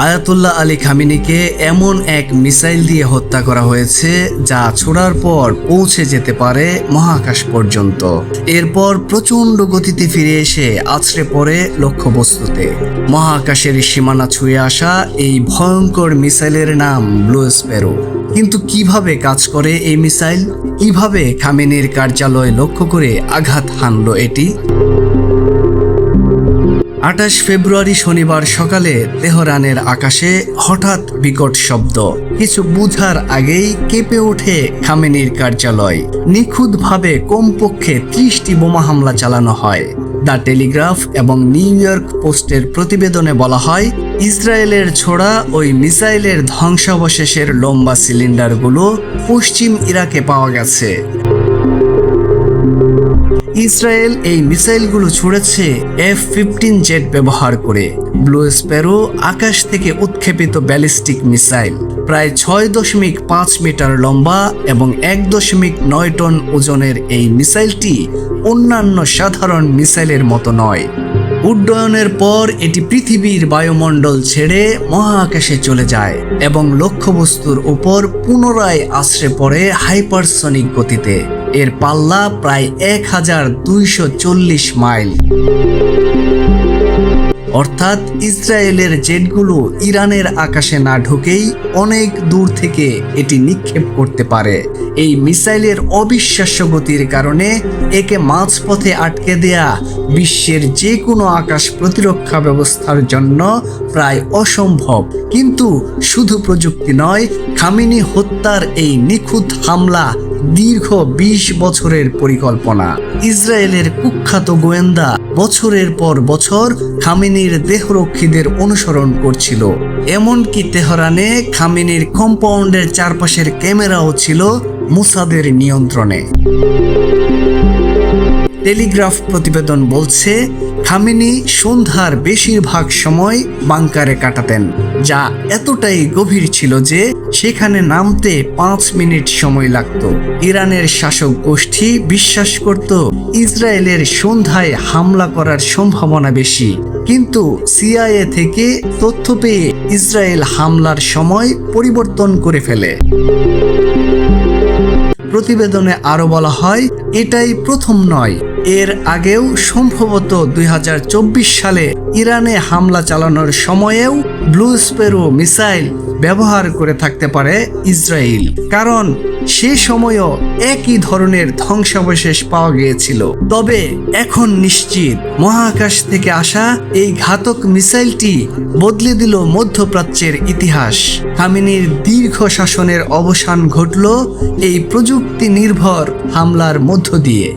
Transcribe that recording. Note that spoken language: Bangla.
আয়াতুল্লাহ আলী খামেনিকে এমন এক মিসাইল দিয়ে হত্যা করা হয়েছে যা ছোড়ার পর পৌঁছে যেতে পারে মহাকাশ পর্যন্ত। এরপর প্রচণ্ড গতিতে ফিরে এসে আছড়ে পড়ে লক্ষ্যবস্তুতে। মহাকাশের সীমানা ছুঁয়ে আসা এই ভয়ঙ্কর মিসাইলের নাম ব্লু স্প্যারো। কিন্তু কিভাবে কাজ করে এই মিসাইল? কিভাবে খামেনির কার্যালয় লক্ষ্য করে আঘাত হানল এটি? 28 ফেব্রুয়ারি শনিবার সকালে তেহরানের আকাশে হঠাৎ বিকট শব্দ। কিছু বুঝার আগেই কেঁপে ওঠে খামেনির কার্যালয়। নিখুঁতভাবে কমপক্ষে 30টি বোমা হামলা চালানো হয়। দ্য টেলিগ্রাফ এবং নিউ ইয়র্ক পোস্টের প্রতিবেদনে বলা হয়, ইসরায়েলের ছোড়া ওই মিসাইলের ধ্বংসাবশেষের লম্বা সিলিন্ডারগুলো পশ্চিম ইরাকে পাওয়া গেছে। ইসরায়েল এই মিসাইলগুলো ছুড়েছে F-15 জেট ব্যবহার করে। ব্লু স্প্যারো আকাশ থেকে উৎক্ষেপিত ব্যালিস্টিক মিসাইল, প্রায় 6.5 মিটার লম্বা এবং 1.9 টন ওজনের এই মিসাইলটি অন্যান্য সাধারণ মিসাইলের মতো নয়। উড্ডয়নের পর এটি পৃথিবীর বায়ুমণ্ডল ছেড়ে মহাকাশে চলে যায় এবং লক্ষ্যবস্তুর উপর পুনরায় আছড়ে পড়ে হাইপারসনিক গতিতে। এর পাল্লা প্রায় 1240 মাইল। অর্থাৎ ইসরায়েলের জেটগুলো ইরানের আকাশে না ঢুকেই অনেক দূর থেকে এটি নিক্ষেপ করতে পারে। এই মিসাইলের অবিশ্বাস্য গতির কারণে একে মাঝপথে আটকে দেয়া বিশ্বের যে কোনো আকাশ প্রতিরক্ষা ব্যবস্থার জন্য প্রায় অসম্ভব। কিন্তু শুধু প্রযুক্তি নয়, খামেনি হত্যার এই নিখুঁত হামলা দীর্ঘ 20 বছরের পরিকল্পনা। ইসরায়েলের কুখ্যাত গোয়েন্দা বছরের পর বছর খামেনির দেহরক্ষীদের অনুসরণ করছিল। এমনকি তেহরানে খামেনির কম্পাউন্ডের চারপাশের ক্যামেরাও ছিল মোসাদের নিয়ন্ত্রণে। টেলিগ্রাফ প্রতিবেদন বলছে, খামেনি সন্ধ্যার বেশিরভাগ সময় বাংকারে কাটাতেন, যা এতটাই গভীর ছিল যে সেখানে নামতে 5 মিনিট সময় লাগত। ইরানের শাসক গোষ্ঠী বিশ্বাস করত ইসরায়েলের সন্ধ্যায় হামলা করার সম্ভাবনা বেশি, কিন্তু সিআইএ থেকে তথ্য পেয়ে ইসরায়েল হামলার সময় পরিবর্তন করে ফেলে। প্রতিবেদনে আরো বলা হয়, এটাই প্রথম নয়। এর আগেও সম্ভবত 2024 সালে ইরানে হামলা চালানোর সময়েও ব্লু স্প্যারো মিসাইল ব্যবহার করে থাকতে পারে ইসরায়েল, কারণ সে সময়ও একই ধরনের ধ্বংসাবশেষ পাওয়া গিয়েছিল। তবে এখন নিশ্চিত, মহাকাশ থেকে আসা এই ঘাতক মিসাইলটি বদলে দিল মধ্যপ্রাচ্যের ইতিহাস। খামেনির দীর্ঘ শাসনের অবসান ঘটল এই প্রযুক্তি নির্ভর হামলার মধ্য দিয়ে।